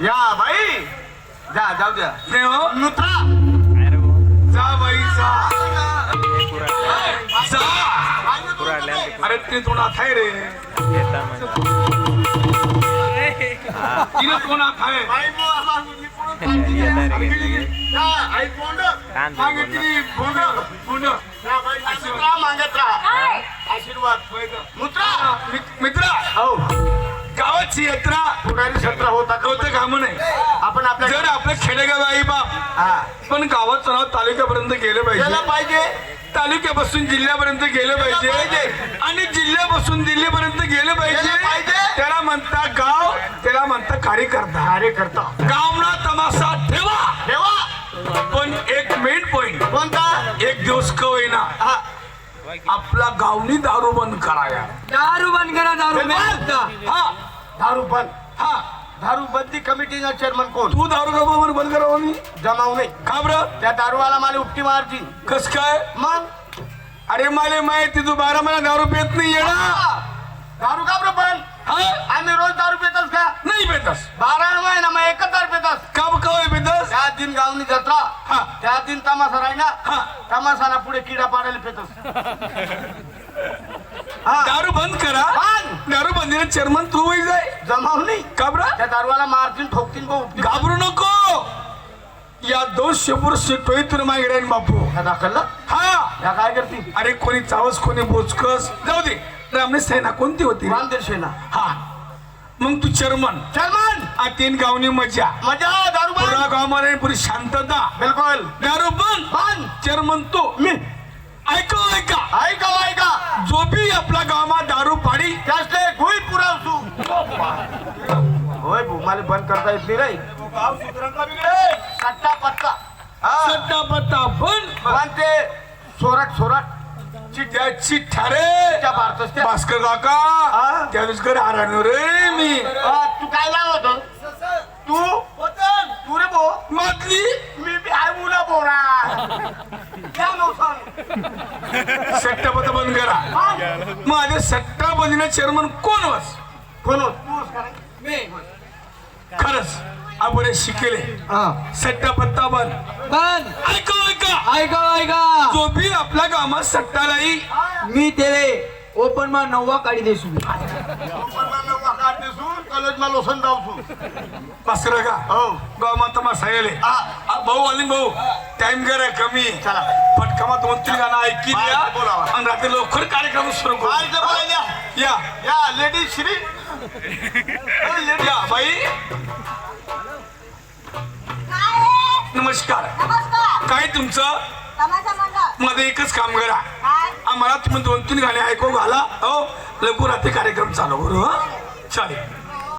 या बाई जा जाऊ द्या नाही हो नुत्रा जा बाई जा जा अरे ते थोडा थाय रे तिने कोणा थाय मागत राहा आशीर्वाद मित्रा हो गावाची यात्रा पुढारी सत्र होता होतं काम नाही आपण आपल्या जर आपलं खेडेगाव आई बाप हा पण गावाचं नाव तालुक्यापर्यंत गेलं गेलं पाहिजे पाहिजे तालुक्यापासून जिल्ह्यापर्यंत गेलं पाहिजे आणि जिल्ह्यापासून दिल्लीपर्यंत गेलं पाहिजे त्याला म्हणता गाव त्याला म्हणता कार्यकर्ता गावना तमाशा ठेवा ठेवा पण एक मेन पॉइंट कोणता एक दिवस का होईना आपला गावनी दारू बंद कराया दारू बंद करा दारू बंद. हा दारू बंद हा दारू बंदी कमिटीचा चेअरमन कोण तू दारू का बंद करावं मी जमाव नाही का बरं त्या दारूवाला मला उपटी मारती कस काय मग अरे मला माहिती तू 12 महिना दारू पेत नाही येणार दारू का बरं बंद हा आम्ही रोज दारू पितोस का नाही पेतस 12 महिना मग एकच दारू पितोस का काय पेतस त्या दिन गावनी जत्रा हा. त्या दिन तमाशा राही ना हा. तमाशाना पुढे किडा पाडायला पितोस हा दारू बंद करा बंद. दारू बंदीला चेअरमन तू होई जाय जमाव नाही का बरं त्या दारूवाला मारतीन ठोकतीन बघ उपटी घाबरू नको या 200 पुरुष टोईतून मागे बापू ह्या दाखल हा ह्या काय करतील अरे कोणी चावस कोणी बोचकस जाऊ दे रामने सेना कोणती होती रामदेव सेना हा मग तू चेअरमन चलमान तीन गावनी मजा मजा दारू बंद पुरा गावामध्ये पुरी शांतता बिलकुल दारू बंद बंद चेअरमन तू मी ऐका ऐका जो भी आपला गावात दारू पाडी त्यासले गुई पुरावसू होय भाऊ मला बंद करता येत नाही रे सट्टा पत्ता सट्टा पत्ता बंद पण ते सोराट चिठ्ठ्या चिठ्ठ्या रे त्या भारतच त्या भास्कर काका हा? त्या दिवशी घरी आरानो रे मी तू काय लावत तू रे भो मातली मी बी आहे मुला बोरा क्या नो सांग सट्टा पत्ता बंद करा माझ्या सट्टा बंदीने चेअरमन कोण वास कोण तूच कराय खरंच आपण शिकेले सट्टा पत्ता बंद बंद ऐका जो भी आपल्या गावात सट्टा लाई मी तेरे ओपन मा 9 काढी देसू कॉलेज मा लोसन जाऊसू भास्कर का हो गावात तमाशा येले भाऊ आली भाऊ टाइम करा कमी चला पटकमा 2-3 गाणं ऐकी द्या बोलावा. आणि रात्री लवकर कार्यक्रम सुरू काय ते करू बोलायला या लेडीज श्री या बाई नमस्कार नमस्कार काय तुमचं तमाशा मंडळ मध्ये एकच काम करा काय आम्हाला तुम्ही 2-3 गाणे ऐकू घाला हो लवकर रात्री कार्यक्रम चालू करू हं? चालेल